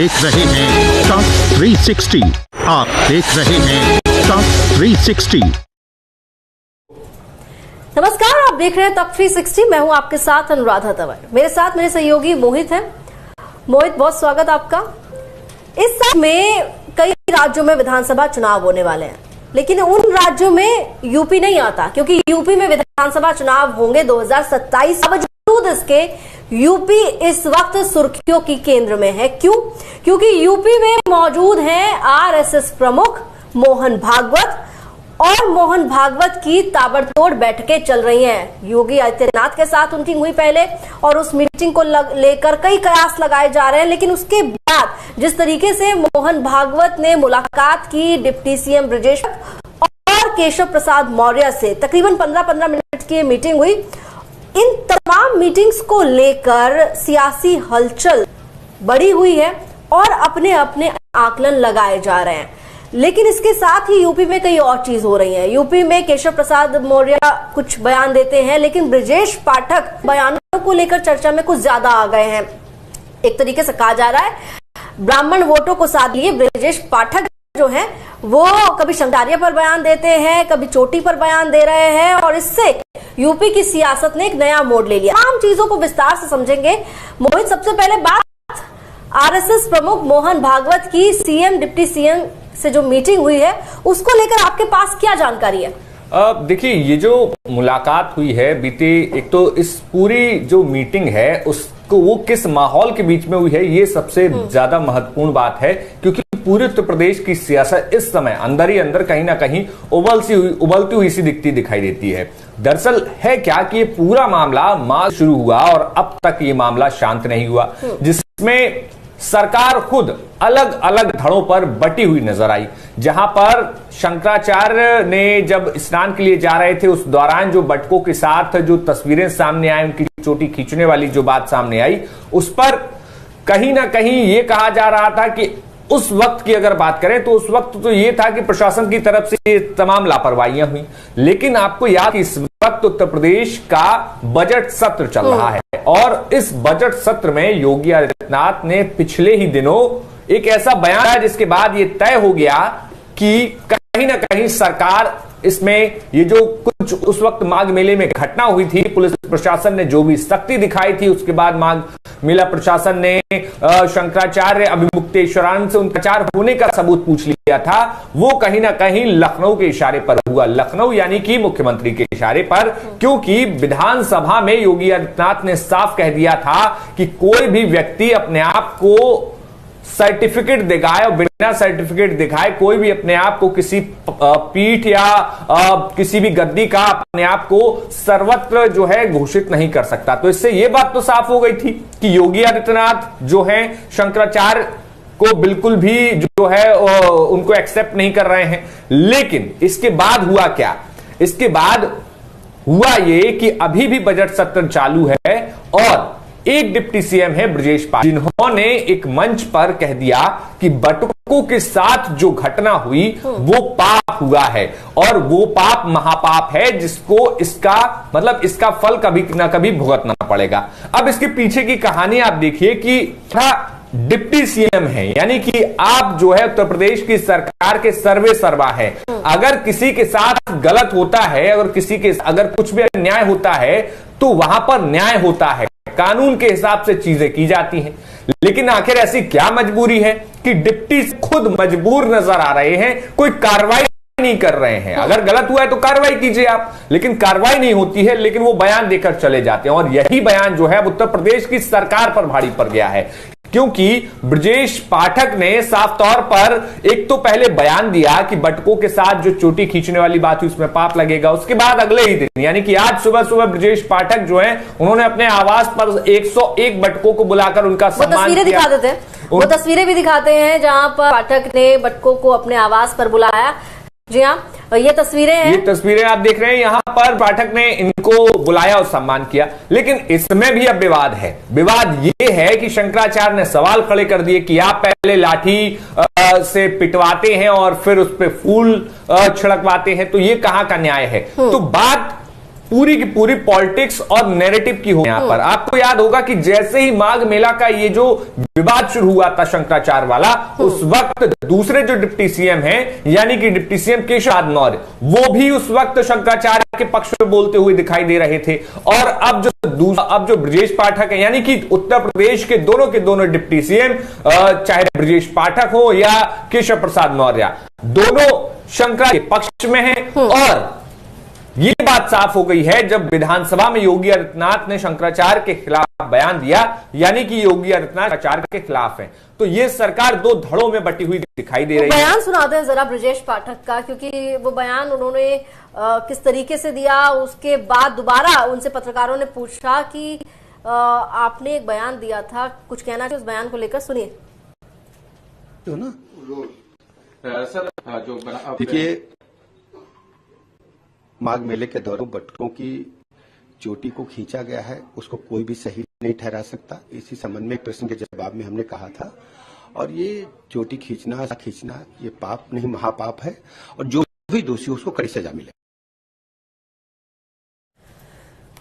देख रहे हैं टॉप 360। आप देख रहे हैं टॉप 360। नमस्कार, आप देख रहे हैं टॉप 360। मैं हूं आपके साथ अनुराधा तंवर। मेरे साथ मेरे सहयोगी मोहित हैं। मोहित, बहुत स्वागत आपका। इस साल में कई राज्यों में विधानसभा चुनाव होने वाले हैं, लेकिन उन राज्यों में यूपी नहीं आता, क्योंकि यूपी में विधानसभा चुनाव होंगे 2027। बावजूद इसके यूपी इस वक्त सुर्खियों की केंद्र में है। क्यों? क्योंकि यूपी में मौजूद हैं आरएसएस प्रमुख मोहन भागवत, और मोहन भागवत की ताबड़तोड़ बैठकें चल रही हैं। योगी आदित्यनाथ के साथ उनकी हुई पहले, और उस मीटिंग को लेकर कई कयास लगाए जा रहे हैं। लेकिन उसके बाद जिस तरीके से मोहन भागवत ने मुलाकात की डिप्टी सीएम ब्रजेश और केशव प्रसाद मौर्य से, तकरीबन 15-15 मिनट की मीटिंग हुई। इन तमाम मीटिंग्स को लेकर सियासी हलचल बढ़ी हुई है और अपने अपने आकलन लगाए जा रहे हैं। लेकिन इसके साथ ही यूपी में कई और चीज हो रही है। यूपी में केशव प्रसाद मौर्य कुछ बयान देते हैं, लेकिन ब्रजेश पाठक बयानों को लेकर चर्चा में कुछ ज्यादा आ गए हैं। एक तरीके से कहा जा रहा है ब्राह्मण वोटों को साथ लिए ब्रजेश पाठक जो है वो कभी शंकराचार्य पर बयान देते हैं, कभी चोटी पर बयान दे रहे हैं, और इससे यूपी की सियासत ने एक नया मोड़ ले लिया। तमाम चीजों को विस्तार से समझेंगे। मोहित, सबसे पहले बात आरएसएस प्रमुख मोहन भागवत की सीएम डिप्टी सीएम से जो मीटिंग हुई है उसको लेकर आपके पास क्या जानकारी है? देखिए, ये जो मुलाकात हुई है बीते, एक तो इस पूरी जो मीटिंग है उसको वो किस माहौल के बीच में हुई है, ये सबसे ज्यादा महत्वपूर्ण बात है। क्योंकि पूरे उत्तर प्रदेश की सियासत इस समय अंदर ही अंदर कहीं ना कहीं उबलती हुई सी दिखाई देती है। दरअसल है क्या कि ये पूरा मामला मार्च शुरू हुआ और अब तक ये मामला शांत नहीं हुआ, जिसमें सरकार खुद अलग अलग धड़ों पर बटी हुई नजर आई। जहां पर शंकराचार्य ने जब स्नान के लिए जा रहे थे, उस दौरान जो बटकों के साथ जो तस्वीरें सामने आई, उनकी चोटी खींचने वाली जो बात सामने आई, उस पर कहीं ना कहीं ये कहा जा रहा था कि उस वक्त की अगर बात करें तो उस वक्त तो ये था कि प्रशासन की तरफ से ये तमाम लापरवाहियां हुई। लेकिन आपको याद, इस वक्त उत्तर प्रदेश का बजट सत्र चल रहा है, और इस बजट सत्र में योगी आदित्यनाथ ने पिछले ही दिनों एक ऐसा बयान दिया जिसके बाद ये तय हो गया कि कहीं ना कहीं सरकार इसमें, ये जो कुछ उस वक्त माघ मेले में घटना हुई थी, पुलिस प्रशासन ने जो भी सख्ती दिखाई थी, उसके बाद माघ मेला प्रशासन ने शंकराचार्य अभिमुक्तेश्वरानंद से उनका चार होने का सबूत पूछ लिया था, वो कहीं ना कहीं लखनऊ के इशारे पर हुआ। लखनऊ यानी कि मुख्यमंत्री के इशारे पर, क्योंकि विधानसभा में योगी आदित्यनाथ ने साफ कह दिया था कि कोई भी व्यक्ति अपने आप को सर्टिफिकेट दिखाए और बिना सर्टिफिकेट दिखाए कोई भी अपने आप को किसी पीठ या किसी भी गद्दी का अपने आप को सर्वत्र जो है घोषित नहीं कर सकता। तो इससे यह बात तो साफ हो गई थी कि योगी आदित्यनाथ जो है शंकराचार्य को बिल्कुल भी जो है उनको एक्सेप्ट नहीं कर रहे हैं। लेकिन इसके बाद हुआ क्या? इसके बाद हुआ ये कि अभी भी बजट सत्र चालू है और एक डिप्टी सीएम है ब्रजेश पाठक, जिन्होंने एक मंच पर कह दिया कि बटुकों के साथ जो घटना हुई वो पाप हुआ है, और वो पाप महापाप है, जिसको इसका फल कभी ना कभी भुगतना पड़ेगा। अब इसके पीछे की कहानी आप देखिए कि डिप्टी सीएम है, यानी कि आप जो है उत्तर प्रदेश की सरकार के सर्वे सर्वा है। अगर किसी के साथ गलत होता है, अगर कुछ भी अन्याय होता है तो वहां पर न्याय होता है, कानून के हिसाब से चीजें की जाती हैं। लेकिन आखिर ऐसी क्या मजबूरी है कि डिप्टी खुद मजबूर नजर आ रहे हैं, कोई कार्रवाई नहीं कर रहे हैं। अगर गलत हुआ है तो कार्रवाई कीजिए आप, लेकिन कार्रवाई नहीं होती है, लेकिन वो बयान देकर चले जाते हैं। और यही बयान जो है उत्तर प्रदेश की सरकार पर भारी पड़ गया है, क्योंकि ब्रजेश पाठक ने साफ तौर पर एक तो पहले बयान दिया कि बटकों के साथ जो चोटी खींचने वाली बात हुई उसमें पाप लगेगा। उसके बाद अगले ही दिन, यानी कि आज सुबह सुबह ब्रजेश पाठक जो है उन्होंने अपने आवास पर 101 बटकों को बुलाकर उनका सम्मान किया। दिखा देते हैं, वो तस्वीरें भी दिखाते हैं जहां पर पाठक ने बटकों को अपने आवास पर बुलाया। जी हाँ, ये तस्वीरें हैं। ये तस्वीरें आप देख रहे हैं, यहां पर पाठक ने इनको बुलाया और सम्मान किया। लेकिन इसमें भी अब विवाद है। विवाद ये है कि शंकराचार्य ने सवाल खड़े कर दिए कि आप पहले लाठी से पिटवाते हैं और फिर उस पर फूल छिड़कवाते हैं, तो ये कहां का न्याय है? तो बात पूरी की पूरी पॉलिटिक्स और नैरेटिव की हो यहां पर। आपको याद होगा कि जैसे ही माघ मेला का ये जो विवाद शुरू हुआ था शंकराचार्य वाला, उस वक्त दूसरे जो डिप्टी सीएम हैं यानी कि डिप्टी सीएम केशव प्रसाद मौर्य, वो भी उस वक्त शंकराचार्य के पक्ष में बोलते हुए दिखाई दे रहे थे। और अब जो ब्रजेश पाठक है यानी कि उत्तर प्रदेश के दोनों डिप्टी सीएम, चाहे ब्रजेश पाठक हो या केशव प्रसाद मौर्य, दोनों शंकराचार्य के पक्ष में हैं। और ये बात साफ हो गई है जब विधानसभा में योगी आदित्यनाथ ने शंकराचार्य के खिलाफ बयान दिया, यानी कि योगी आदित्यनाथ शंकराचार्य के खिलाफ है। तो ये सरकार दो धड़ों में बटी हुई दिखाई दे रही है। बयान सुनाते हैं जरा ब्रजेश पाठक का, क्योंकि वो बयान उन्होंने किस तरीके से दिया। उसके बाद दोबारा उनसे पत्रकारों ने पूछा कि आपने एक बयान दिया था, कुछ कहना चाहिए उस बयान को लेकर, सुनिए। तो ना सर जो देखिए, माघ मेले के दौरान बटुकों की चोटी को खींचा गया है, उसको कोई भी सही नहीं ठहरा सकता। इसी संबंध में एक प्रश्न के जवाब में हमने कहा था। और ये चोटी खींचना ये पाप नहीं महापाप है, और जो भी दोषी उसको कड़ी सजा मिले।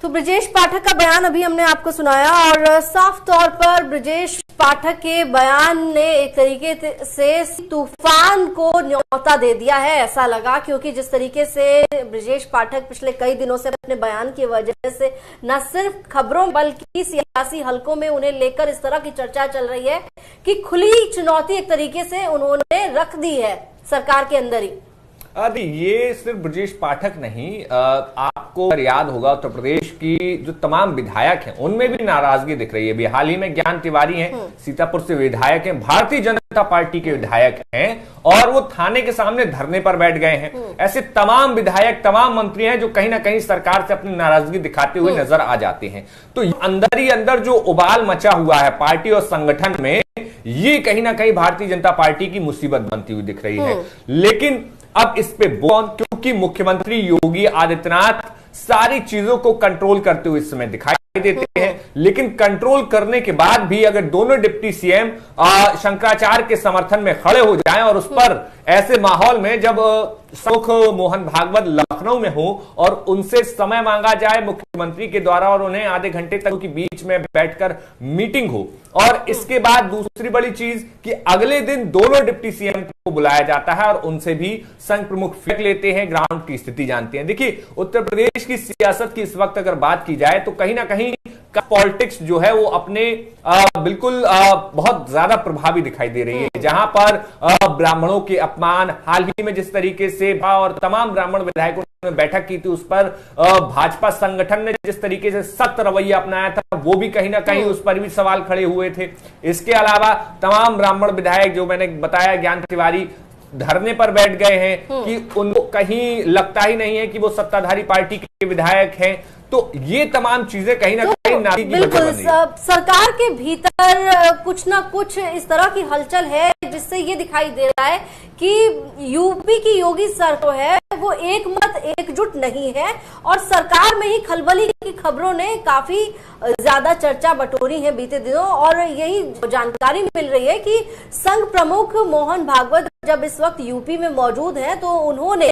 तो ब्रजेश पाठक का बयान अभी हमने आपको सुनाया, और साफ तौर पर ब्रजेश पाठक के बयान ने एक तरीके से तूफान को न्योता दे दिया है, ऐसा लगा। क्योंकि जिस तरीके से ब्रजेश पाठक पिछले कई दिनों से अपने बयान की वजह से न सिर्फ खबरों बल्कि सियासी हलकों में उन्हें लेकर इस तरह की चर्चा चल रही है कि खुली चुनौती एक तरीके से उन्होंने रख दी है सरकार के अंदर ही। अभी ये सिर्फ ब्रजेश पाठक नहीं, आपको याद होगा उत्तर प्रदेश की जो तमाम विधायक हैं उनमें भी नाराजगी दिख रही है। अभी हाल ही में ज्ञान तिवारी हैं, सीतापुर से विधायक हैं, भारतीय जनता पार्टी के विधायक हैं, और वो थाने के सामने धरने पर बैठ गए हैं। ऐसे तमाम विधायक, तमाम मंत्री हैं जो कहीं ना कहीं सरकार से अपनी नाराजगी दिखाते हुए नजर आ जाते हैं। तो अंदर ही अंदर जो उबाल मचा हुआ है पार्टी और संगठन में, ये कहीं ना कहीं भारतीय जनता पार्टी की मुसीबत बनती हुई दिख रही है। लेकिन अब इस पे क्योंकि मुख्यमंत्री योगी आदित्यनाथ सारी चीजों को कंट्रोल करते हुए इस समय दिखाई देते हैं, लेकिन कंट्रोल करने के बाद भी अगर दोनों डिप्टी सीएम शंकराचार्य के समर्थन में खड़े हो जाएं, और उस पर ऐसे माहौल में जब सुख मोहन भागवत लखनऊ में हो और उनसे समय मांगा जाए मुख्यमंत्री के द्वारा, और उन्हें आधे घंटे तक के बीच में बैठकर मीटिंग हो, और इसके बाद दूसरी बड़ी चीज कि अगले दिन दोनों डिप्टी सीएम को बुलाया जाता है और उनसे भी संघ प्रमुख फेंक लेते हैं, ग्राउंड की स्थिति जानते हैं। देखिए, उत्तर प्रदेश की सियासत की इस वक्त अगर बात की जाए तो कहीं ना कहीं का पॉलिटिक्स जो है वो अपने बिल्कुल बहुत ज्यादा प्रभावी दिखाई दे रही है। जहां पर ब्राह्मणों के अपमान, हाल ही में जिस तरीके से और तमाम ब्राह्मण विधायकों ने बैठक की थी, उस पर भाजपा संगठन ने जिस तरीके से सख्त रवैया अपनाया था, वो भी कहीं ना कहीं उस पर भी सवाल खड़े हुए थे। इसके अलावा तमाम ब्राह्मण विधायक, जो मैंने बताया ज्ञान तिवारी, धरने पर बैठ गए हैं कि उनको कहीं लगता ही नहीं है कि वो सत्ताधारी पार्टी के विधायक हैं। तो ये तमाम चीजें कहीं ना कहीं नाराजगी की वजह बन रही है। सरकार के भीतर कुछ ना कुछ इस तरह की हलचल है, जिससे ये दिखाई दे रहा है कि यूपी की योगी सरकार है वो एक मत एकजुट नहीं है, और सरकार में ही खलबली की खबरों ने काफी ज्यादा चर्चा बटोरी है बीते दिनों। और यही जानकारी मिल रही है कि संघ प्रमुख मोहन भागवत जब इस वक्त यूपी में मौजूद हैं, तो उन्होंने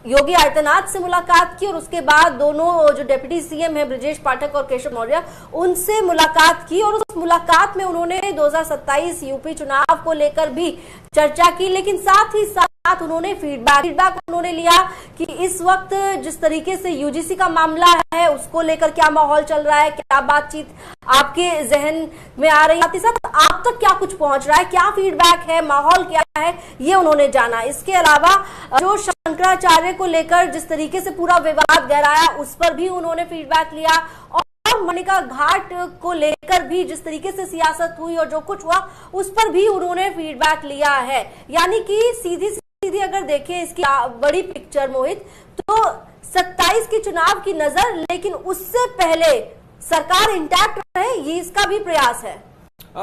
योगी आदित्यनाथ से मुलाकात की, और उसके बाद दोनों जो डिप्टी सीएम हैं ब्रजेश पाठक और केशव मौर्य, उनसे मुलाकात की, और उस मुलाकात में उन्होंने 2027 यूपी चुनाव को लेकर भी चर्चा की। लेकिन साथ ही साथ उन्होंने फीडबैक उन्होंने लिया कि इस वक्त जिस तरीके से यूजीसी का मामला है उसको लेकर क्या माहौल चल रहा है, क्या बातचीत आपके जहन में आ रही है, साथ ही साथ आप तक क्या कुछ पहुंच रहा है, क्या फीडबैक है, माहौल क्या है, ये उन्होंने जाना। इसके अलावा जो शंकराचार्य को लेकर जिस तरीके से पूरा विवाद गहराया, उस पर भी उन्होंने फीडबैक लिया, और मणिका घाट को लेकर भी जिस तरीके से सियासत हुई और जो कुछ हुआ उस पर भी उन्होंने फीडबैक लिया है। यानी कि सीधी अगर देखें इसकी बड़ी पिक्चर मोहित, तो 27 के चुनाव की नजर, लेकिन उससे पहले सरकार इंटैक्ट रहे, ये इसका भी प्रयास है।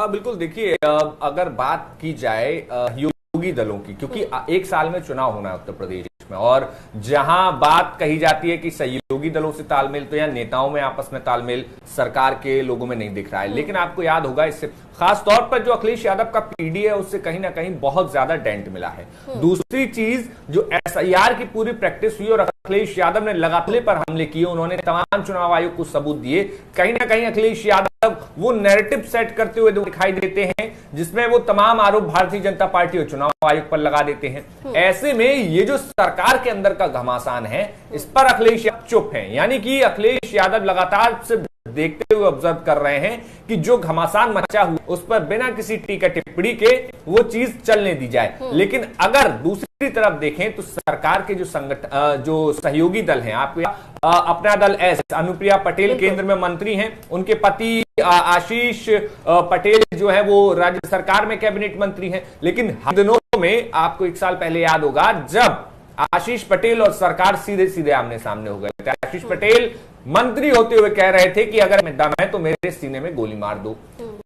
बिल्कुल। देखिए, अगर बात की जाए योगी दलों की, क्योंकि एक साल में चुनाव होना है उत्तर प्रदेश में, और जहां बात कही जाती है कि सहयोगी दलों से तालमेल, तो या नेताओं में आपस में तालमेल सरकार के लोगों में नहीं दिख रहा है। लेकिन आपको याद होगा, इससे खास तौर पर जो अखिलेश यादव का पीडी है उससे कहीं ना कहीं बहुत ज्यादा डेंट मिला है। दूसरी चीज, जो एसआईआर की पूरी प्रैक्टिस हुई और अखिलेश यादव ने लगातार पर हमले किए, उन्होंने तमाम चुनाव आयोग को सबूत दिए। कहीं ना कहीं अखिलेश यादव वो नैरेटिव सेट करते हुए दिखाई देते हैं जिसमें वो तमाम आरोप भारतीय जनता पार्टी और चुनाव आयोग पर लगा देते हैं। ऐसे में ये जो सरकार के अंदर का घमासान है, इस पर अखिलेश यादव चुप हैं, यानी कि अखिलेश यादव लगातार से देखते हुए ऑब्जर्व कर रहे हैं कि जो घमासान मचा हुआ उस पर बिना किसी टीका टिप्पणी के वो चीज चलने दी जाए। लेकिन अगर दूसरी तरफ देखें तो सरकार के जो संगठन जो सहयोगी दल हैं, आपको अपना दल एस, अनुप्रिया पटेल केंद्र में मंत्री हैं, उनके पति आशीष पटेल जो है वो राज्य सरकार में कैबिनेट मंत्री हैं। लेकिन दिनों में आपको 1 साल पहले याद होगा जब आशीष पटेल और सरकार सीधे सीधे आमने सामने हो गए थे। आशीष पटेल मंत्री होते हुए कह रहे थे कि अगर मैं दम है तो मेरे सीने में गोली मार दो।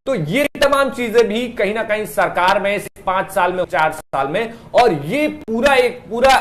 तो ये तमाम चीजें भी कहीं ना कहीं सरकार में 5 साल में 4 साल में, और ये पूरा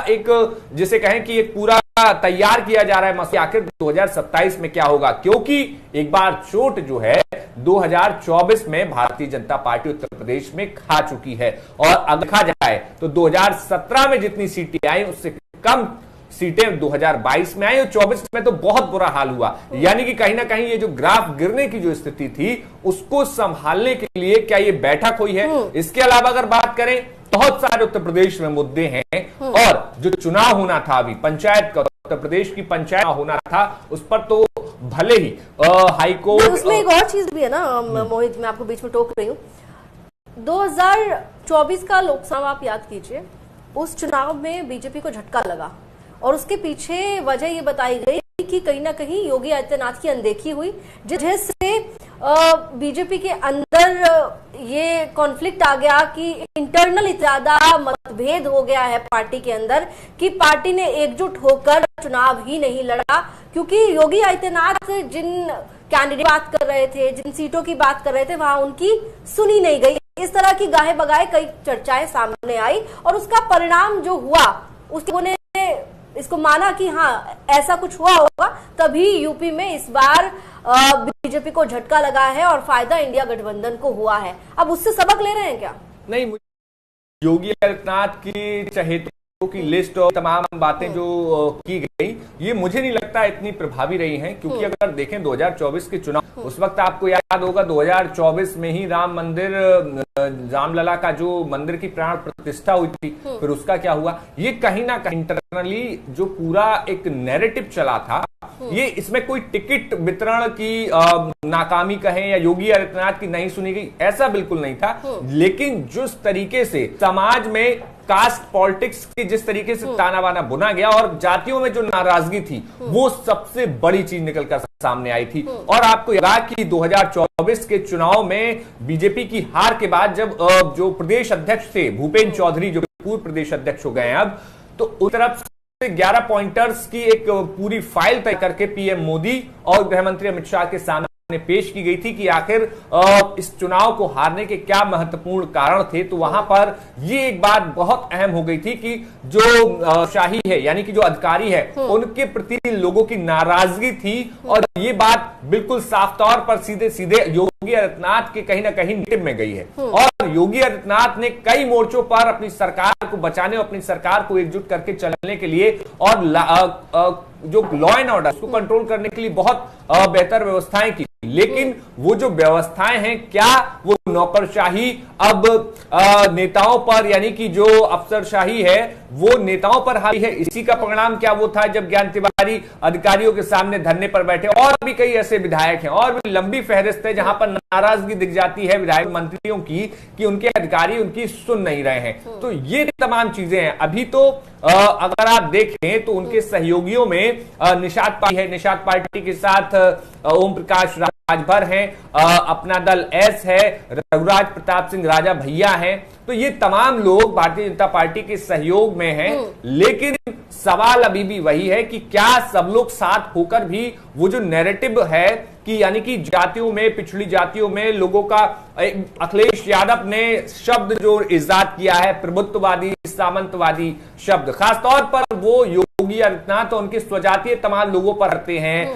एक जिसे कहें कि एक पूरा तैयार किया जा रहा है मसला आखिर 2027 में क्या होगा, क्योंकि एक बार चोट जो है 2024 में भारतीय जनता पार्टी उत्तर प्रदेश में खा चुकी है। और अगर देखा जाए तो 2017 में जितनी सीटें आई उससे कम सीटें 2022 में आई और 24 में तो बहुत बुरा हाल हुआ। यानी कि कहीं ना कहीं ये जो ग्राफ गिरने की जो स्थिति थी उसको संभालने के लिए क्या ये बैठक हुई है। इसके अलावा अगर बात करें बहुत सारे उत्तर प्रदेश में मुद्दे हैं, और जो चुनाव होना था अभी पंचायत का, उत्तर प्रदेश की पंचायत होना था, उस पर तो भले ही हाईकोर्ट, उसमें एक और चीज भी है ना मोहित, मैं आपको बीच में टोक रही हूँ। 2024 का लोकसभा आप याद कीजिए, उस चुनाव में बीजेपी को झटका लगा और उसके पीछे वजह ये बताई गई कि कहीं ना कहीं योगी आदित्यनाथ की अनदेखी हुई, जिससे बीजेपी के अंदर ये कॉन्फ्लिक्ट आ गया कि इंटरनल ज्यादा मतभेद हो गया है पार्टी के अंदर कि पार्टी ने एकजुट होकर चुनाव ही नहीं लड़ा, क्योंकि योगी आदित्यनाथ जिन कैंडिडेट बात कर रहे थे, जिन सीटों की बात कर रहे थे, वहां उनकी सुनी नहीं गई। इस तरह की गाहे बगाहे कई चर्चाएं सामने आई और उसका परिणाम जो हुआ उसने इसको माना कि हाँ ऐसा कुछ हुआ होगा, तभी यूपी में इस बार बीजेपी को झटका लगा है और फायदा इंडिया गठबंधन को हुआ है। अब उससे सबक ले रहे हैं क्या? नहीं, योगी आदित्यनाथ की चहेतों की लिस्ट और तमाम बातें जो की गई, ये मुझे नहीं लगता इतनी प्रभावी रही हैं, क्योंकि अगर देखें 2024 के चुनाव, उस वक्त आपको याद होगा 2024 में ही राम मंदिर, रामलला का जो मंदिर की प्राण प्रतिष्ठा हुई थी, फिर उसका क्या हुआ, ये कहीं ना कहीं इंटरनली जो पूरा एक नैरेटिव चला था, ये इसमें कोई टिकट वितरण की नाकामी कहें या योगी आदित्यनाथ की नहीं सुनी गई, ऐसा बिल्कुल नहीं था। लेकिन जिस तरीके से समाज में कास्ट पॉलिटिक्स की जिस तरीके से ताना बाना बुना गया और जातियों में जो नाराजगी थी, वो सबसे बड़ी चीज निकलकर सामने आई थी। और आपको याद कि 2024 के चुनाव में बीजेपी की हार के बाद जब जो प्रदेश अध्यक्ष थे भूपेंद्र चौधरी, जो पूर्व प्रदेश अध्यक्ष हो गए हैं अब, तो उस तरफ से 11 पॉइंटर्स की एक पूरी फाइल तय करके पीएम मोदी और गृह मंत्री अमित शाह के सामने पेश की गई थी कि आखिर इस चुनाव को हारने के क्या महत्वपूर्ण कारण थे। तो वहां पर ये एक बात बहुत अहम हो गई थी कि जो शाही है, यानी कि जो अधिकारी है, उनके प्रति लोगों की नाराजगी थी, और ये बात बिल्कुल साफ तौर पर सीधे सीधे योगी आदित्यनाथ के कहीं ना कहीं नेगेटिव में गई है। और योगी आदित्यनाथ ने कई मोर्चों पर अपनी सरकार को बचाने और अपनी सरकार को एकजुट करके चलने के लिए और जो लॉ एंड ऑर्डर उसको कंट्रोल करने के लिए बहुत बेहतर व्यवस्थाएं की, लेकिन वो जो व्यवस्थाएं हैं, क्या वो नौकरशाही अब नेताओं पर, यानी कि जो अफसरशाही है वो नेताओं पर हावी है? इसी का परिणाम क्या वो था जब ज्ञान तिवारी अधिकारियों के सामने धरने पर बैठे। और भी कई ऐसे विधायक हैं और भी लंबी फहरिस्त है जहां पर नाराजगी दिख जाती है विधायक मंत्रियों की कि उनके अधिकारी उनकी सुन नहीं रहे हैं। तो ये तमाम चीजें हैं। अभी तो अगर आप देखें तो उनके सहयोगियों में निषाद पार्टी है, निषाद पार्टी के साथ ओम प्रकाश राजभर हैं, अपना दल एस है, रघुराज प्रताप सिंह राजा भैया हैं। तो ये तमाम लोग भारतीय जनता पार्टी के सहयोग में हैं। लेकिन सवाल अभी भी वही है कि क्या सब लोग साथ होकर भी वो जो नैरेटिव है कि यानी कि जातियों में, पिछड़ी जातियों में लोगों का, अखिलेश यादव ने शब्द जो इजाद किया है प्रभुत्ववादी, सामंतवादी शब्द, खासतौर पर वो योगी आदित्यनाथ और उनके स्वजातीय तमाम लोगों पर आते हैं।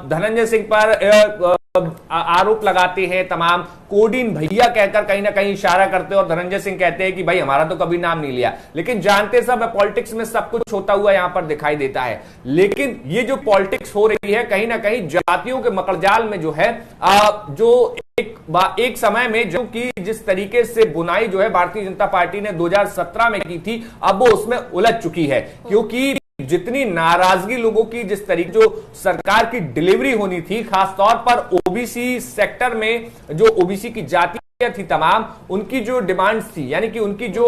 धनंजय सिंह पर आरोप लगाते हैं, तमाम कोडिन भैया कहकर कहीं ना कहीं इशारा करते हैं और धनंजय सिंह कहते हैं कि भाई हमारा तो कभी नाम नहीं लिया। लेकिन जानते सब है पॉलिटिक्स में सब कुछ होता हुआ यहां पर दिखाई देता है। लेकिन ये जो पॉलिटिक्स हो रही है कहीं ना कहीं जातियों के मकड़जाल में जो है जो एक समय में जो कि जिस तरीके से बुनाई जो है भारतीय जनता पार्टी ने 2017 में की थी, अब वो उसमें उलझ चुकी है। क्योंकि जितनी नाराजगी लोगों की, जिस तरीके जो सरकार की डिलीवरी होनी थी, खासतौर पर ओबीसी सेक्टर में जो ओबीसी की जातियां थी तमाम, उनकी जो डिमांड्स थी यानी कि उनकी जो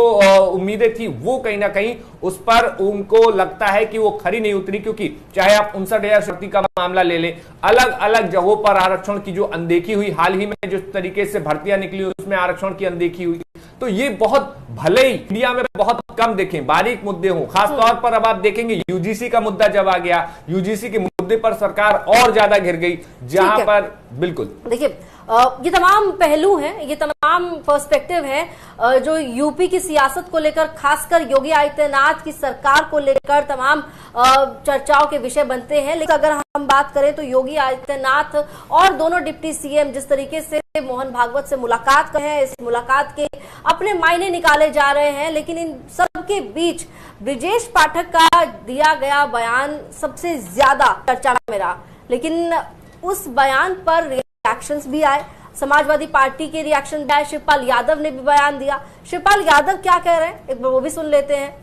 उम्मीदें थी वो कहीं ना कहीं उस पर उनको लगता है कि वो खरी नहीं उतरी। क्योंकि चाहे आप 59,000 शक्ति का मामला ले लें, अलग अलग जगहों पर आरक्षण की जो अनदेखी हुई, हाल ही में जिस तरीके से भर्तियां निकली उसमें आरक्षण की अनदेखी हुई, तो ये बहुत भले ही इंडिया में बहुत कम देखें बारीक मुद्दे हों। खासतौर पर अब आप देखेंगे यूजीसी का मुद्दा जब आ गया, यूजीसी के मुद्दे पर सरकार और ज्यादा घिर गई, जहां पर बिल्कुल देखिए ये तमाम पहलू हैं, ये तमाम पर्सपेक्टिव हैं जो यूपी की सियासत को लेकर, खासकर योगी आदित्यनाथ की सरकार को लेकर तमाम चर्चाओं के विषय बनते हैं। लेकिन अगर हम बात करें तो योगी आदित्यनाथ और दोनों डिप्टी सीएम जिस तरीके से मोहन भागवत से मुलाकात कर रहे हैं, इस मुलाकात के अपने मायने निकाले जा रहे हैं। लेकिन इन सब के बीच ब्रिजेश पाठक का दिया गया बयान सबसे ज्यादा चर्चा में रहा। लेकिन उस बयान पर रिएक्शंस भी आए, समाजवादी पार्टी के रिएक्शन भी आए, शिवपाल यादव ने भी बयान दिया। शिवपाल यादव क्या कह रहे हैं एक बार वो भी सुन लेते हैं।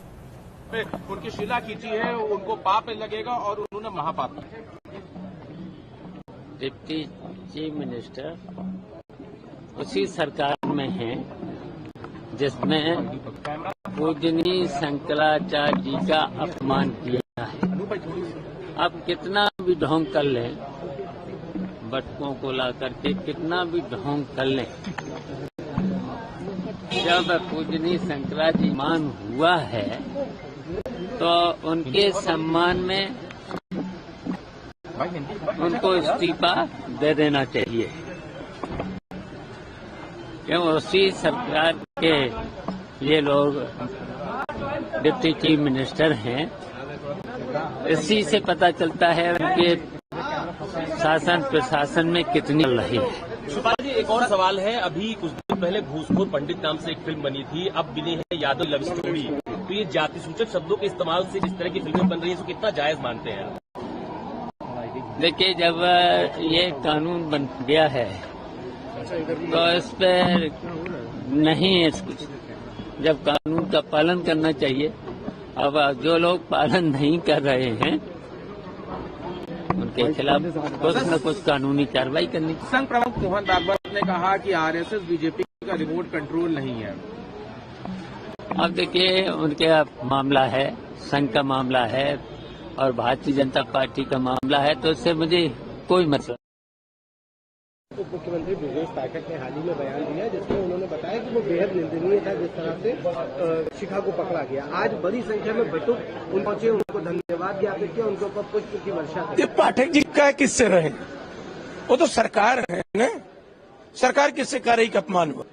उनकी शिला खींची है, उनको पाप लगेगा और उन्होंने महापाप किया। डिप्टी चीफ मिनिस्टर उसी सरकार में है जिसमें पूजनीय शंकराचार्य जी का अपमान किया है। अब कितना भी ढोंग कर लें, बटकों को ला करके कितना भी ढोंग कर लें, जब पूजनीय शंकराचार्य जी मान हुआ है तो उनके सम्मान में उनको इस्तीफा दे देना चाहिए। क्यों उसी सरकार के ये लोग डिप्टी चीफ मिनिस्टर हैं, इसी से पता चलता है उनके शासन प्रशासन में कितनी चल रही है। शिवपाल जी एक और सवाल है, अभी कुछ दिन पहले भूसपुर पंडित नाम से एक फिल्म बनी थी, अब बनी है यादव लव स्टोरी, तो ये जाति सूचक शब्दों के इस्तेमाल से जिस तरह की फिल्में बन रही है, इसको कितना जायज मानते हैं? देखिए जब ये कानून बन गया है तो इस पर नहीं है कुछ, जब कानून का पालन करना चाहिए। अब जो लोग पालन नहीं कर रहे हैं उनके खिलाफ कुछ न कुछ कानूनी कार्रवाई करनी। संघ प्रमुख मोहन भागवत ने कहा कि आरएसएस बीजेपी का रिमोट कंट्रोल नहीं है। अब देखिए उनका मामला है, संघ का मामला है और भारतीय जनता पार्टी का मामला है, तो इससे मुझे कोई मतलब। उप मुख्यमंत्री ब्रिजेश पाठक ने हाल ही में बयान दिया जिसमें उन्होंने बताया कि वो बेहद निंदनीय था जिस तरह से शिखा को पकड़ा गया। आज बड़ी संख्या में बटुक पहुंचे, उनको धन्यवाद ज्ञापित किया, उनके ऊपर पुष्प की वर्षा की। पाठक जी का किससे रहे, वो तो सरकार है ना, सरकार किससे कह रही कि अपमान हुआ?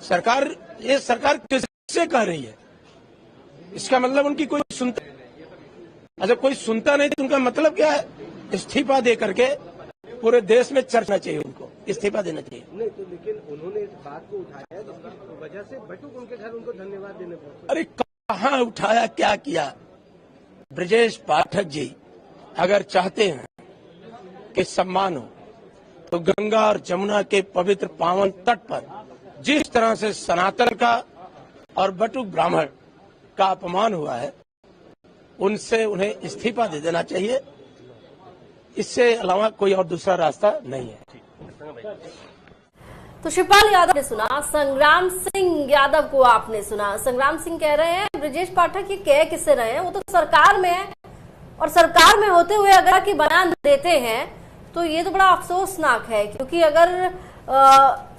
सरकार, ये सरकार किससे कह रही है? इसका मतलब उनकी कोई सुनता, अच्छा कोई सुनता नहीं तो उनका मतलब क्या है? इस्तीफा दे करके पूरे देश में चर्चा चाहिए, उनको इस्तीफा देना चाहिए। नहीं तो लेकिन उन्होंने इस बात को उठाया जिसकी वजह से बटुक उनके घर उनको धन्यवाद देने पहुंचे। अरे कहाँ उठाया, क्या किया? ब्रिजेश पाठक जी अगर चाहते हैं कि सम्मान हो तो गंगा और जमुना के पवित्र पावन तट पर जिस तरह से सनातन का और बटुक ब्राह्मण का अपमान हुआ है, उनसे उन्हें इस्तीफा दे देना चाहिए। इससे अलावा कोई और दूसरा रास्ता नहीं है। तो शिवपाल यादव ने सुना, संग्राम सिंह यादव को आपने सुना। संग्राम सिंह कह रहे हैं ब्रिजेश पाठक ये कह किससे रहे हैं, वो तो सरकार में है और सरकार में होते हुए अगर की बयान देते हैं तो ये तो बड़ा अफसोसनाक है। क्योंकि अगर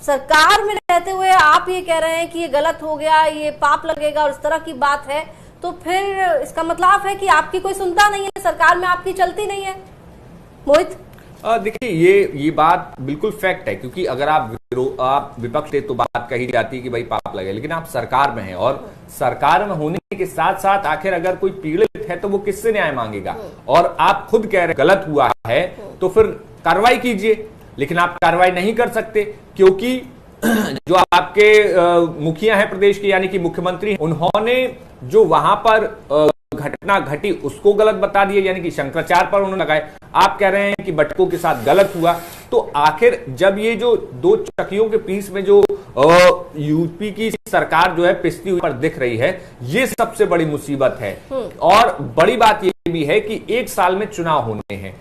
सरकार में रहते हुए आप ये कह रहे हैं कि ये गलत हो गया, ये पाप लगेगा और इस तरह की बात है, तो फिर इसका मतलब है कि आपकी कोई सुनता नहीं है, सरकार में आपकी चलती नहीं है। मोहित देखिए ये बात बिल्कुल फैक्ट है। क्योंकि अगर आप विपक्ष थे तो बात कही जाती है कि भाई पाप लगे, लेकिन आप सरकार में हैं और सरकार में होने के साथ साथ आखिर अगर कोई पीड़ित है तो वो किससे न्याय मांगेगा? और आप खुद कह रहे गलत हुआ है तो फिर कार्रवाई कीजिए। लेकिन आप कार्रवाई नहीं कर सकते क्योंकि जो आपके मुखिया हैं प्रदेश के यानी कि मुख्यमंत्री, उन्होंने जो वहां पर घटना घटी उसको गलत बता दिया, यानी कि शंकराचार्य पर उन्होंने लगाए। आप कह रहे हैं कि बटकों के साथ गलत हुआ। तो आखिर जब ये जो दो चक्कियों के पीस में जो यूपी की सरकार जो है पिसती हुई पर दिख रही है, ये सबसे बड़ी मुसीबत है। और बड़ी बात ये भी है कि 1 साल में चुनाव होने हैं।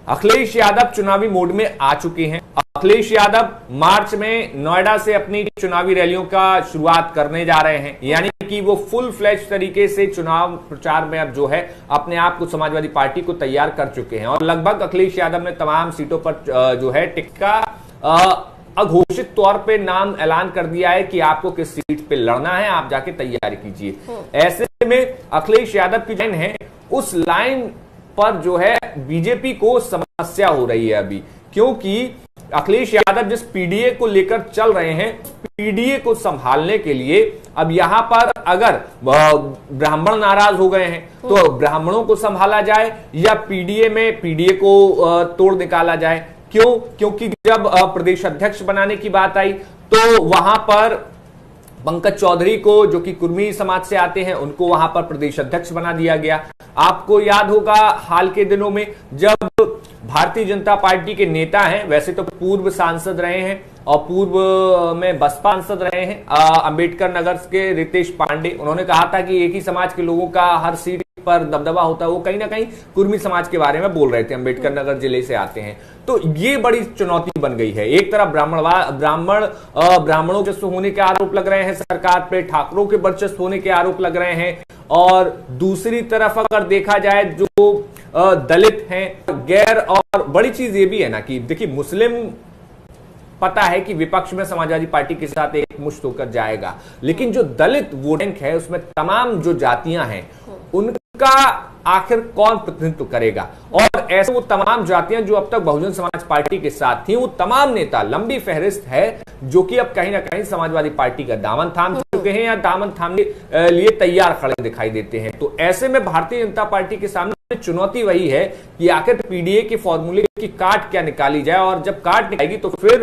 अखिलेश यादव चुनावी मोड में आ चुके हैं। अखिलेश यादव मार्च में नोएडा से अपनी चुनावी रैलियों का शुरुआत करने जा रहे हैं, यानी कि वो फुल फ्लैश तरीके से चुनाव प्रचार में अब जो है अपने आप को समाजवादी पार्टी को तैयार कर चुके हैं। और लगभग अखिलेश यादव ने तमाम सीटों पर जो है टिकट का अघोषित तौर पे नाम ऐलान कर दिया है कि आपको किस सीट पे लड़ना है, आप जाके तैयारी कीजिए। ऐसे में अखिलेश यादव की लाइन है, उस लाइन पर जो है बीजेपी को समस्या हो रही है अभी, क्योंकि अखिलेश यादव जिस पीडीए को लेकर चल रहे हैं, पीडीए को संभालने के लिए अब यहां पर अगर ब्राह्मण नाराज हो गए हैं तो ब्राह्मणों को संभाला जाए या पीडीए में पीडीए को तोड़ निकाला जाए। क्यों? क्योंकि जब प्रदेश अध्यक्ष बनाने की बात आई तो वहां पर पंकज चौधरी को, जो कि कुर्मी समाज से आते हैं, उनको वहां पर प्रदेश अध्यक्ष बना दिया गया। आपको याद होगा हाल के दिनों में जब भारतीय जनता पार्टी के नेता हैं, वैसे तो पूर्व सांसद रहे हैं और पूर्व में बसपा सांसद रहे हैं, अंबेडकर नगर के रितेश पांडे, उन्होंने कहा था कि एक ही समाज के लोगों का हर सीट पर दबदबा होता है। वो कहीं ना कहीं कुर्मी समाज के बारे में बोल रहे थे, अंबेडकर नगर जिले से आते हैं। तो ये बड़ी चुनौती बन गई है। एक तरफ ब्राह्मणों के होने के आरोप लग रहे हैं सरकार पे, ठाकरों के वर्चस्व होने के आरोप लग रहे हैं, और दूसरी तरफ अगर देखा जाए जो दलित हैं गैर, और बड़ी चीज ये भी है ना कि देखिए मुस्लिम पता है कि विपक्ष में समाजवादी पार्टी के साथ एक मुश्त होकर जाएगा, लेकिन जो दलित वोट बैंक है उसमें तमाम जो जातियां हैं उनका आखिर कौन प्रतिनिधित्व करेगा। और ऐसे वो तमाम जातियां जो अब तक बहुजन समाज पार्टी के साथ थी, वो तमाम नेता, लंबी फहरिस्त है जो कि अब कहीं ना कहीं समाजवादी पार्टी का दामन थाम चुके हैं या दामन थामने लिए तैयार खड़े दिखाई देते हैं। तो ऐसे में भारतीय जनता पार्टी के सामने चुनौती वही है कि आखिर पीडीए के फॉर्मूले की काट क्या निकाली जाए, और जब काट निकालेगी तो फिर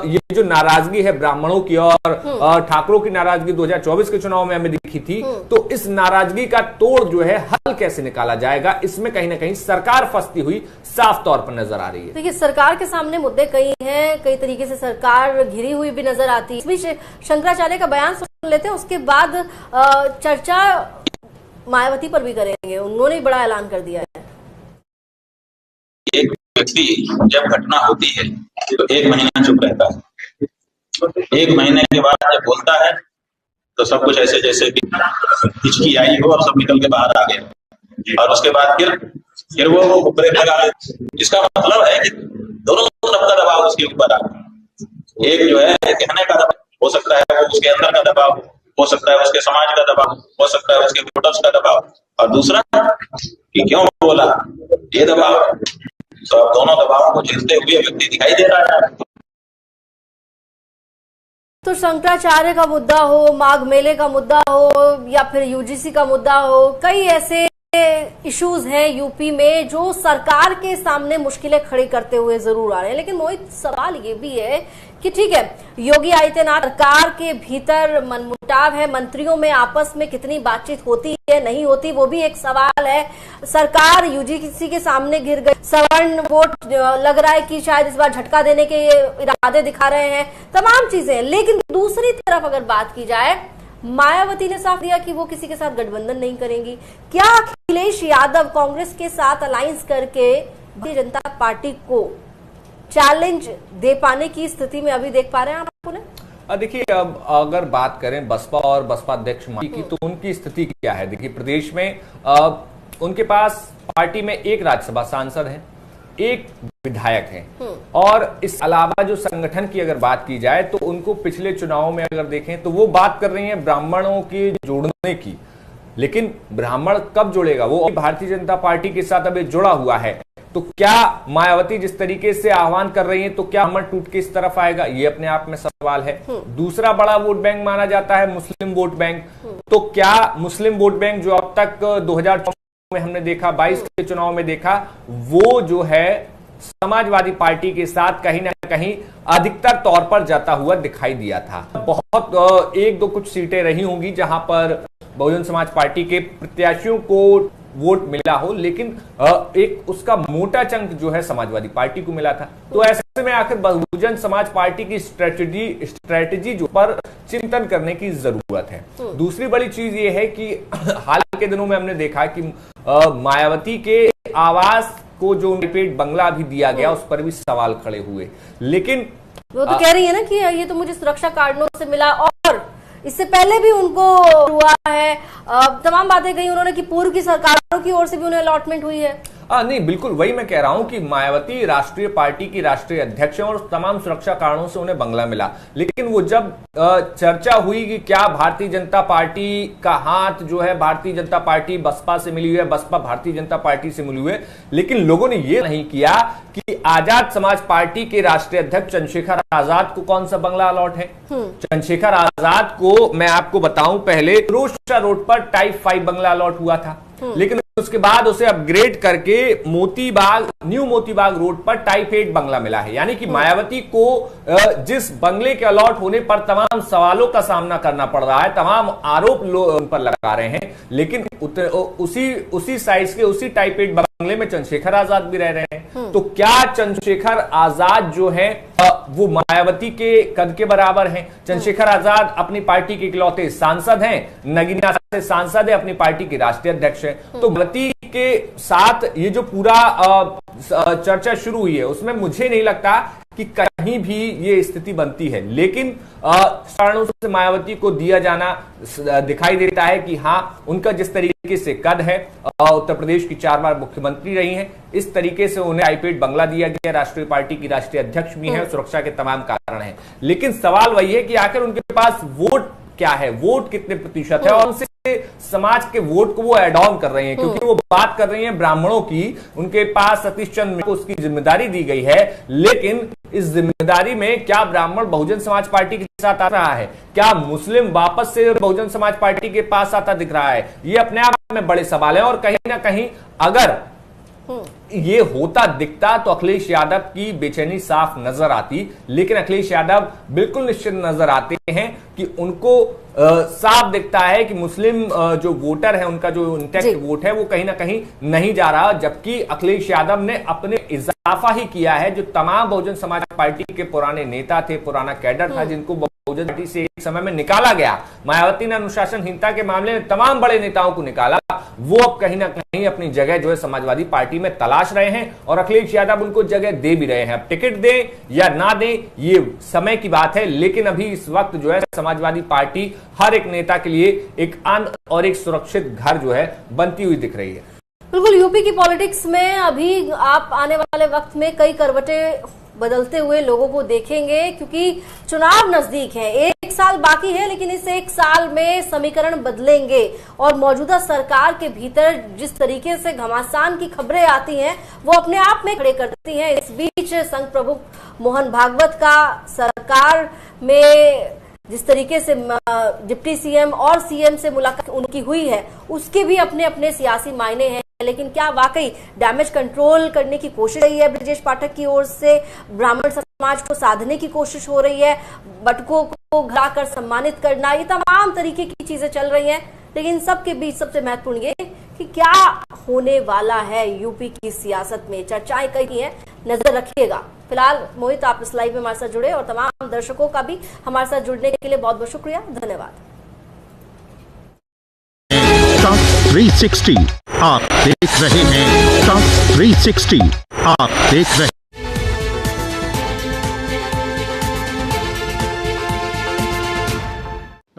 ये जो नाराजगी है ब्राह्मणों की और ठाकरों की नाराजगी 2024 के चुनाव में हमें दिखी थी, तो इस नाराजगी का तोड़ जो है हल कैसे निकाला जाएगा, इसमें कहीं ना कहीं सरकार फंसती हुई साफ तौर पर नजर आ रही है। देखिए सरकार के सामने मुद्दे कई हैं, कई तरीके से सरकार घिरी हुई भी नजर आती है। इस बीच शंकराचार्य का बयान सुन लेते हैं, उसके बाद चर्चा मायावती पर भी करेंगे। उन्होंने बड़ा ऐलान कर दिया है। एक व्यक्ति जब घटना होती है तो 1 महीना चुप रहता है, 1 महीने के बाद जब बोलता है तो सब कुछ ऐसे जैसे कि हिचकी आई हो और सब निकल के बाहर आ गए, और उसके बाद फिर वो ब्रेक लगा ले। इसका मतलब है कि दोनों तरफ का दबाव उसके ऊपर आ गया। एक जो है कहने का दबाव हो सकता है, वो उसके अंदर का दबाव हो सकता है, उसके समाज का दबाव हो सकता है, उसके वोटर्स का दबाव, और दूसरा कि क्यों बोला ये दबाव। तो अब दोनों दबावों को झेलते हुए व्यक्ति दिखाई दे रहा है। तो शंकराचार्य का मुद्दा हो, माघ मेले का मुद्दा हो, या फिर यूजीसी का मुद्दा हो, कई ऐसे इश्यूज हैं यूपी में जो सरकार के सामने मुश्किलें खड़ी करते हुए जरूर आ रहे हैं। लेकिन मोहित सवाल ये भी है कि ठीक है, योगी आदित्यनाथ सरकार के भीतर मनमुटाव है, मंत्रियों में आपस में कितनी बातचीत होती है नहीं होती वो भी एक सवाल है। सरकार यूजीसी के सामने गिर गई, सवर्ण वोट लग रहा है कि शायद इस बार झटका देने के इरादे दिखा रहे हैं, तमाम चीजें। लेकिन दूसरी तरफ अगर बात की जाए, मायावती ने साफ दिया कि वो किसी के साथ गठबंधन नहीं करेंगी। क्या अखिलेश यादव कांग्रेस के साथ अलायंस करके भारतीय जनता पार्टी को चैलेंज दे पाने की स्थिति में अभी देख पा रहे हैं आप उन्हें? देखिए अब अगर बात करें बसपा और बसपा अध्यक्ष की, तो उनकी स्थिति क्या है? देखिए प्रदेश में उनके पास पार्टी में 1 राज्यसभा सांसद है, 1 विधायक हैं, और इस अलावा जो संगठन की अगर बात की जाए तो उनको पिछले चुनावों में अगर देखें तो वो बात कर रही हैं ब्राह्मणों के जोड़ने की, लेकिन ब्राह्मण कब जुड़ेगा? वो भारतीय जनता पार्टी के साथ अभी जुड़ा हुआ है। तो क्या मायावती जिस तरीके से आह्वान कर रही है तो क्या हमर टूट के इस तरफ आएगा? ये अपने आप में सवाल है। दूसरा बड़ा वोट बैंक माना जाता है मुस्लिम वोट बैंक। तो क्या मुस्लिम वोट बैंक जो अब तक 2024 में हमने देखा, 22 के चुनाव में देखा, वो जो है समाजवादी पार्टी के साथ कहीं ना कहीं अधिकतर तौर पर जाता हुआ दिखाई दिया था। बहुत एक दो कुछ सीटें रही होंगी जहां पर बहुजन समाज पार्टी के प्रत्याशियों को वोट मिला हो, लेकिन एक उसका मोटा चंक जो है समाजवादी पार्टी को मिला था। तो ऐसे में आखिर बहुजन समाज पार्टी की स्ट्रेटजी जो पर चिंतन करने की जरूरत है। दूसरी बड़ी चीज ये है कि हाल के दिनों में हमने देखा कि मायावती के आवास को जो पेट बंगला भी दिया गया उस पर भी सवाल खड़े हुए, लेकिन वो तो कह रही है ना कि ये तो मुझे सुरक्षा कारणों से मिला, और इससे पहले भी उनको हुआ है, तमाम बातें कही उन्होंने कि पूर्व की सरकारों की ओर से भी उन्हें अलॉटमेंट हुई है। नहीं, बिल्कुल वही मैं कह रहा हूं कि मायावती राष्ट्रीय पार्टी की राष्ट्रीय अध्यक्ष है और तमाम सुरक्षा कारणों से उन्हें बंगला मिला, लेकिन वो जब चर्चा हुई कि क्या भारतीय जनता पार्टी का हाथ जो है भारतीय जनता पार्टी बसपा से मिली हुई है, बसपा भारतीय जनता पार्टी से मिली हुई है, लेकिन लोगों ने ये नहीं किया कि आजाद समाज पार्टी के राष्ट्रीय अध्यक्ष चंद्रशेखर आजाद को कौन सा बंगला अलॉट है। चंद्रशेखर आजाद को मैं आपको बताऊं, पहले फिरोजशाह रोड पर टाइप 5 बंगला अलॉट हुआ था, लेकिन उसके बाद उसे अपग्रेड करके न्यू मोतीबाग रोड पर टाइप 8 बंगला मिला है। यानी कि मायावती को जिस बंगले के अलॉट होने पर तमाम सवालों का सामना करना पड़ रहा है, तमाम आरोप उन पर लगा रहे हैं, लेकिन उसी साइज के उसी टाइप 8 बंगले में चंद्रशेखर आजाद भी रह रहे हैं। तो क्या चंद्रशेखर आजाद जो है वो मायावती के कद के बराबर हैं? चंद्रशेखर आजाद अपनी पार्टी के इकलौते सांसद हैं, नगीना से सांसद है, अपनी पार्टी के राष्ट्रीय अध्यक्ष हैं। तो मायावती के साथ ये जो पूरा चर्चा शुरू हुई है उसमें मुझे नहीं लगता कि कहीं भी ये स्थिति बनती है, लेकिन कारणों से मायावती को दिया जाना दिखाई देता है कि हाँ, उनका जिस तरीके से कद है, उत्तर प्रदेश की 4 बार मुख्यमंत्री रही हैं, इस तरीके से उन्हें आईपेड बंगला दिया गया, राष्ट्रीय पार्टी की राष्ट्रीय अध्यक्ष भी है, सुरक्षा के तमाम कारण हैं। लेकिन सवाल वही है कि आखिर उनके पास वोट क्या है, वोट कितने प्रतिशत है, और उनसे समाज के वोट को वो एड ऑन कर रहे हैं, क्योंकि वो बात कर रही हैं ब्राह्मणों की। उनके पास सतीश चंद्र को उसकी जिम्मेदारी दी गई है, लेकिन इस जिम्मेदारी में क्या ब्राह्मण बहुजन समाज पार्टी के साथ आ रहा है? क्या मुस्लिम वापस से बहुजन समाज पार्टी के पास आता दिख रहा है? ये अपने आप में बड़े सवाल है, और कहीं ना कहीं अगर ये होता दिखता तो अखिलेश यादव की बेचैनी साफ नजर आती, लेकिन अखिलेश यादव बिल्कुल निश्चित नजर आते हैं कि उनको साफ दिखता है कि मुस्लिम जो वोटर है, उनका जो इंटैक्ट वोट है वो कहीं ना कहीं नहीं जा रहा, जबकि अखिलेश यादव ने अपने इजाफा ही किया है। जो तमाम बहुजन समाज पार्टी के पुराने नेता थे, पुराना कैडर था, जिनको बहुजन पार्टी से एक समय में निकाला गया, मायावती ने अनुशासनहीनता के मामले में तमाम बड़े नेताओं को निकाला, वो अब कहीं ना कहीं अपनी जगह जो है समाजवादी पार्टी में तलाश रहे हैं, और अखिलेश यादव उनको जगह दे भी रहे हैं। अब टिकट दें या ना दें ये समय की बात है, लेकिन अभी इस वक्त जो है समाजवादी पार्टी हर एक नेता के लिए एक अन्य और एक सुरक्षित घर जो है बनती हुई दिख रही है। बिल्कुल, यूपी की पॉलिटिक्स में अभी आप आने वाले वक्त में कई करवटें बदलते हुए लोगों को देखेंगे, क्योंकि चुनाव नजदीक है, 1 साल बाकी है, लेकिन इस 1 साल में समीकरण बदलेंगे, और मौजूदा सरकार के भीतर जिस तरीके से घमासान की खबरें आती हैं वो अपने आप में खड़े करती हैं। इस बीच संघ प्रमुख मोहन भागवत का सरकार में जिस तरीके से डिप्टी सीएम और सीएम से मुलाकात उनकी हुई है, उसके भी अपने अपने सियासी मायने हैं, लेकिन क्या वाकई डैमेज कंट्रोल करने की कोशिश रही है ब्रजेश पाठक की ओर से? ब्राह्मण समाज को साधने की कोशिश हो रही है, बटुकों को घराकर सम्मानित करना, ये तमाम तरीके की चीजें चल रही हैं, लेकिन सबके बीच सबसे महत्वपूर्ण ये कि क्या होने वाला है यूपी की सियासत में। चर्चाएं कई हैं, नजर रखिएगा। फिलहाल मोहित, आप इस लाइव में हमारे साथ जुड़े, और तमाम दर्शकों का भी हमारे साथ जुड़ने के लिए बहुत बहुत शुक्रिया, धन्यवाद। टॉप 360 आप देख रहे हैं, टॉप 360 आप देख रहे हैं।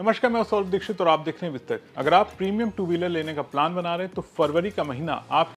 नमस्कार, मैं सौरभ दीक्षित और आप देख रहे हैं विस्तृत। अगर आप प्रीमियम 2 व्हीलर लेने का प्लान बना रहे हैं तो फरवरी का महीना आप